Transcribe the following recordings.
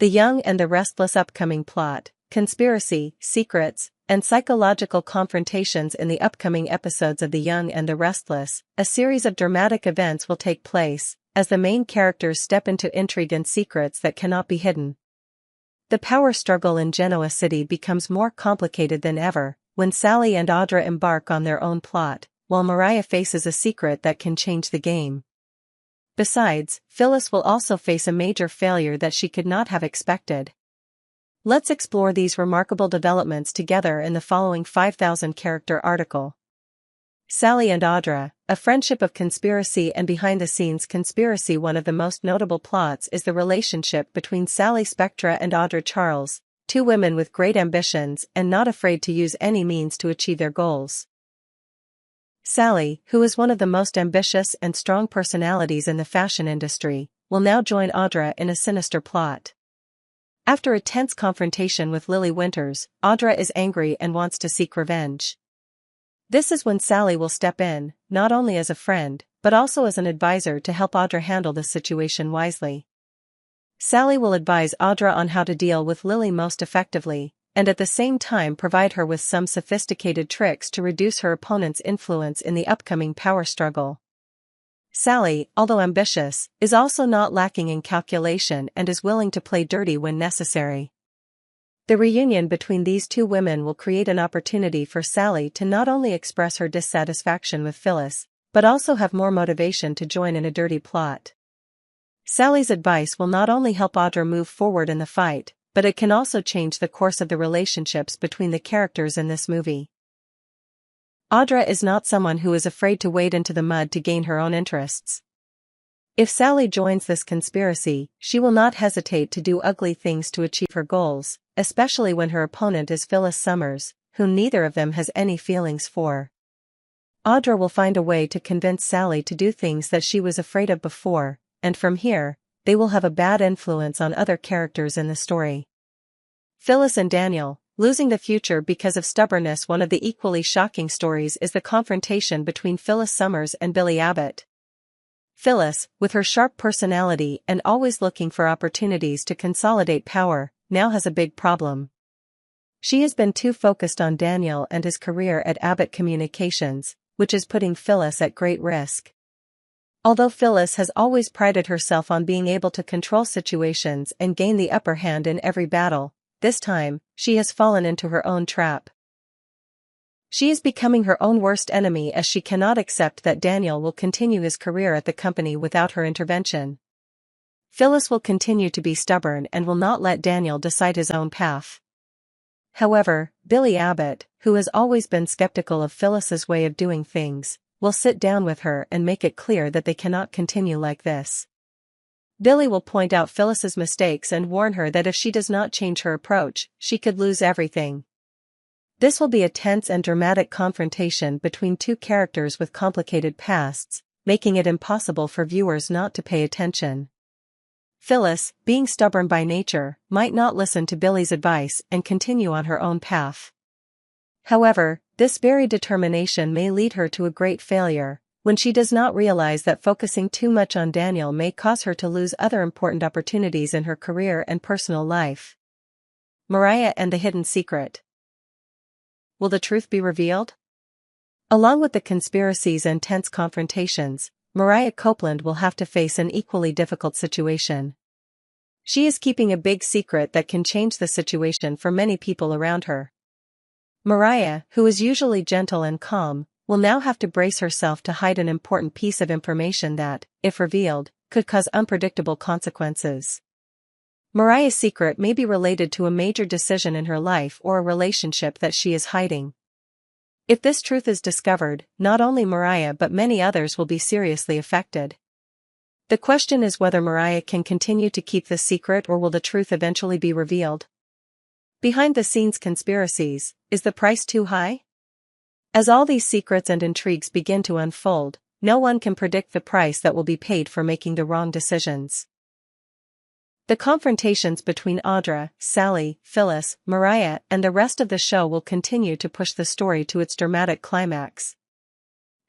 The Young and the Restless upcoming plot, conspiracy, secrets, and psychological confrontations. In the upcoming episodes of The Young and the Restless, a series of dramatic events will take place, as the main characters step into intrigue and secrets that cannot be hidden. The power struggle in Genoa City becomes more complicated than ever, when Sally and Audra embark on their own plot, while Mariah faces a secret that can change the game. Besides, Phyllis will also face a major failure that she could not have expected. Let's explore these remarkable developments together in the following 5,000-character article. Sally and Audra, a friendship of conspiracy and behind-the-scenes conspiracy. One of the most notable plots is the relationship between Sally Spectra and Audra Charles, two women with great ambitions and not afraid to use any means to achieve their goals. Sally, who is one of the most ambitious and strong personalities in the fashion industry, will now join Audra in a sinister plot. After a tense confrontation with Lily Winters, Audra is angry and wants to seek revenge. This is when Sally will step in, not only as a friend, but also as an advisor to help Audra handle the situation wisely. Sally will advise Audra on how to deal with Lily most effectively, and at the same time provide her with some sophisticated tricks to reduce her opponent's influence in the upcoming power struggle. Sally, although ambitious, is also not lacking in calculation and is willing to play dirty when necessary. The reunion between these two women will create an opportunity for Sally to not only express her dissatisfaction with Phyllis, but also have more motivation to join in a dirty plot. Sally's advice will not only help Audra move forward in the fight, but it can also change the course of the relationships between the characters in this movie. Audra is not someone who is afraid to wade into the mud to gain her own interests. If Sally joins this conspiracy, she will not hesitate to do ugly things to achieve her goals, especially when her opponent is Phyllis Summers, whom neither of them has any feelings for. Audra will find a way to convince Sally to do things that she was afraid of before, and from here, they will have a bad influence on other characters in the story. Phyllis and Daniel, losing the future because of stubbornness. One of the equally shocking stories is the confrontation between Phyllis Summers and Billy Abbott. Phyllis, with her sharp personality and always looking for opportunities to consolidate power, now has a big problem. She has been too focused on Daniel and his career at Abbott Communications, which is putting Phyllis at great risk. Although Phyllis has always prided herself on being able to control situations and gain the upper hand in every battle, this time, she has fallen into her own trap. She is becoming her own worst enemy as she cannot accept that Daniel will continue his career at the company without her intervention. Phyllis will continue to be stubborn and will not let Daniel decide his own path. However, Billy Abbott, who has always been skeptical of Phyllis's way of doing things, will sit down with her and make it clear that they cannot continue like this. Billy will point out Phyllis's mistakes and warn her that if she does not change her approach, she could lose everything. This will be a tense and dramatic confrontation between two characters with complicated pasts, making it impossible for viewers not to pay attention. Phyllis, being stubborn by nature, might not listen to Billy's advice and continue on her own path. However, this very determination may lead her to a great failure, when she does not realize that focusing too much on Daniel may cause her to lose other important opportunities in her career and personal life. Mariah and the Hidden Secret. Will the truth be revealed? Along with the conspiracies and tense confrontations, Mariah Copeland will have to face an equally difficult situation. She is keeping a big secret that can change the situation for many people around her. Mariah, who is usually gentle and calm, will now have to brace herself to hide an important piece of information that, if revealed, could cause unpredictable consequences. Mariah's secret may be related to a major decision in her life or a relationship that she is hiding. If this truth is discovered, not only Mariah but many others will be seriously affected. The question is whether Mariah can continue to keep this secret or will the truth eventually be revealed. Behind-the-scenes conspiracies, is the price too high? As all these secrets and intrigues begin to unfold, no one can predict the price that will be paid for making the wrong decisions. The confrontations between Audra, Sally, Phyllis, Mariah, and the rest of the show will continue to push the story to its dramatic climax.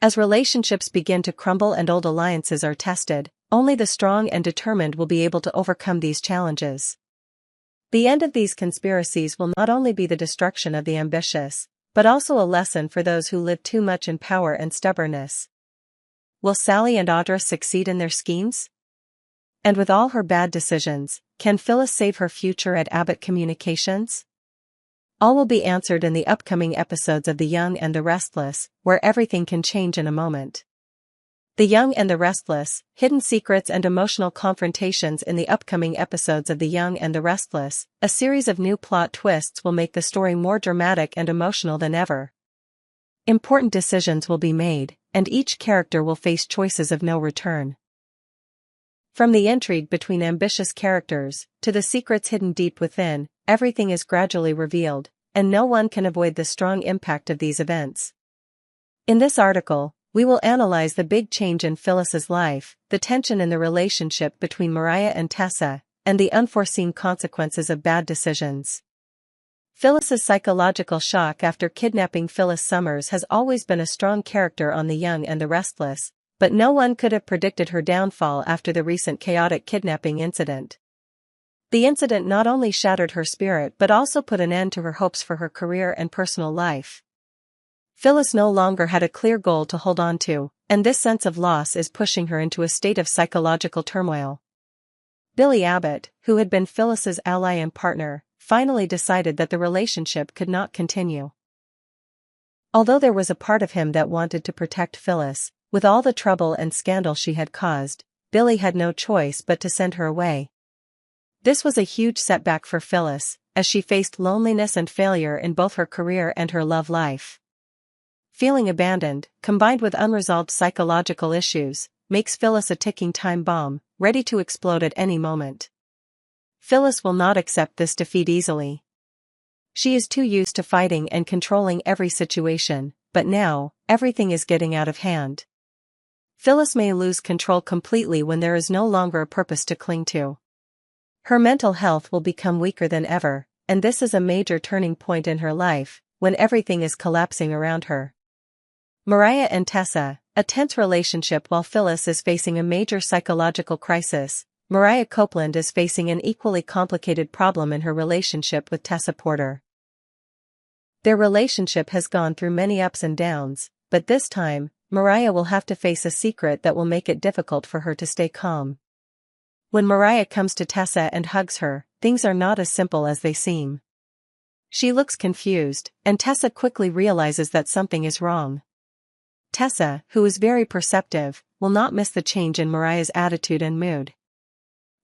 As relationships begin to crumble and old alliances are tested, only the strong and determined will be able to overcome these challenges. The end of these conspiracies will not only be the destruction of the ambitious, but also a lesson for those who live too much in power and stubbornness. Will Sally and Audra succeed in their schemes? And with all her bad decisions, can Phyllis save her future at Abbott Communications? All will be answered in the upcoming episodes of The Young and the Restless, where everything can change in a moment. The Young and the Restless, hidden secrets and emotional confrontations in the upcoming episodes of The Young and the Restless, a series of new plot twists will make the story more dramatic and emotional than ever. Important decisions will be made, and each character will face choices of no return. From the intrigue between ambitious characters, to the secrets hidden deep within, everything is gradually revealed, and no one can avoid the strong impact of these events. In this article, we will analyze the big change in Phyllis's life, the tension in the relationship between Mariah and Tessa, and the unforeseen consequences of bad decisions. Phyllis's psychological shock after kidnapping Phyllis Summers has always been a strong character on The Young and the Restless, but no one could have predicted her downfall after the recent chaotic kidnapping incident. The incident not only shattered her spirit but also put an end to her hopes for her career and personal life. Phyllis no longer had a clear goal to hold on to, and this sense of loss is pushing her into a state of psychological turmoil. Billy Abbott, who had been Phyllis's ally and partner, finally decided that the relationship could not continue. Although there was a part of him that wanted to protect Phyllis, with all the trouble and scandal she had caused, Billy had no choice but to send her away. This was a huge setback for Phyllis, as she faced loneliness and failure in both her career and her love life. Feeling abandoned, combined with unresolved psychological issues, makes Phyllis a ticking time bomb, ready to explode at any moment. Phyllis will not accept this defeat easily. She is too used to fighting and controlling every situation, but now, everything is getting out of hand. Phyllis may lose control completely when there is no longer a purpose to cling to. Her mental health will become weaker than ever, and this is a major turning point in her life, when everything is collapsing around her. Mariah and Tessa, a tense relationship while Phyllis is facing a major psychological crisis. Mariah Copeland is facing an equally complicated problem in her relationship with Tessa Porter. Their relationship has gone through many ups and downs, but this time, Mariah will have to face a secret that will make it difficult for her to stay calm. When Mariah comes to Tessa and hugs her, things are not as simple as they seem. She looks confused, and Tessa quickly realizes that something is wrong. Tessa, who is very perceptive, will not miss the change in Mariah's attitude and mood.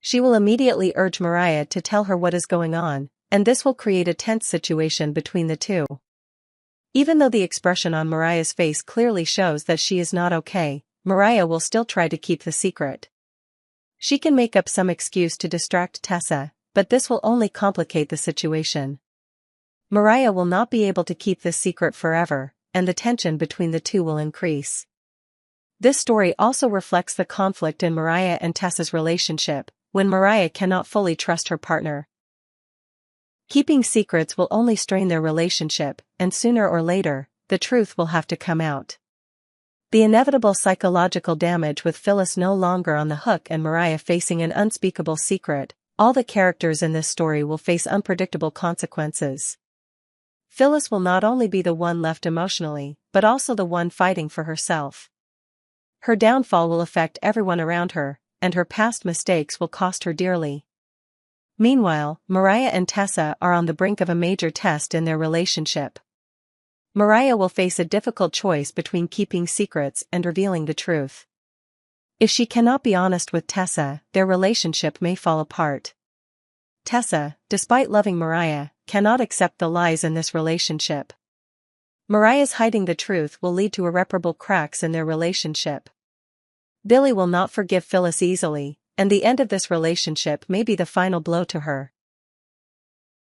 She will immediately urge Mariah to tell her what is going on, and this will create a tense situation between the two. Even though the expression on Mariah's face clearly shows that she is not okay, Mariah will still try to keep the secret. She can make up some excuse to distract Tessa, but this will only complicate the situation. Mariah will not be able to keep this secret forever, and the tension between the two will increase. This story also reflects the conflict in Mariah and Tessa's relationship, when Mariah cannot fully trust her partner. Keeping secrets will only strain their relationship, and sooner or later, the truth will have to come out. The inevitable psychological damage with Phyllis no longer on the hook and Mariah facing an unspeakable secret, all the characters in this story will face unpredictable consequences. Phyllis will not only be the one left emotionally, but also the one fighting for herself. Her downfall will affect everyone around her, and her past mistakes will cost her dearly. Meanwhile, Mariah and Tessa are on the brink of a major test in their relationship. Mariah will face a difficult choice between keeping secrets and revealing the truth. If she cannot be honest with Tessa, their relationship may fall apart. Tessa, despite loving Mariah, cannot accept the lies in this relationship. Mariah's hiding the truth will lead to irreparable cracks in their relationship. Billy will not forgive Phyllis easily, and the end of this relationship may be the final blow to her.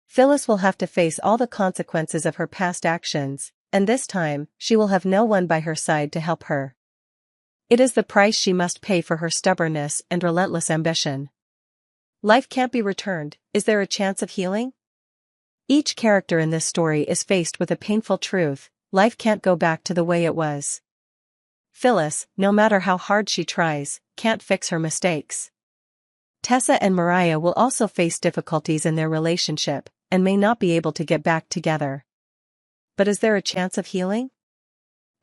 Phyllis will have to face all the consequences of her past actions, and this time, she will have no one by her side to help her. It is the price she must pay for her stubbornness and relentless ambition. Life can't be returned. Is there a chance of healing? Each character in this story is faced with a painful truth: life can't go back to the way it was. Phyllis, no matter how hard she tries, can't fix her mistakes. Tessa and Mariah will also face difficulties in their relationship, and may not be able to get back together. But is there a chance of healing?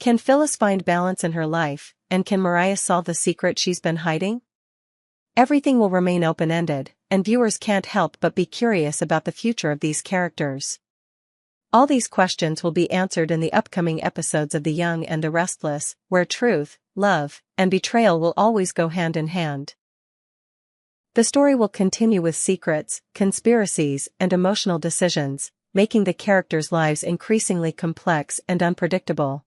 Can Phyllis find balance in her life, and can Mariah solve the secret she's been hiding? Everything will remain open-ended, and viewers can't help but be curious about the future of these characters. All these questions will be answered in the upcoming episodes of The Young and the Restless, where truth, love, and betrayal will always go hand in hand. The story will continue with secrets, conspiracies, and emotional decisions, making the characters' lives increasingly complex and unpredictable.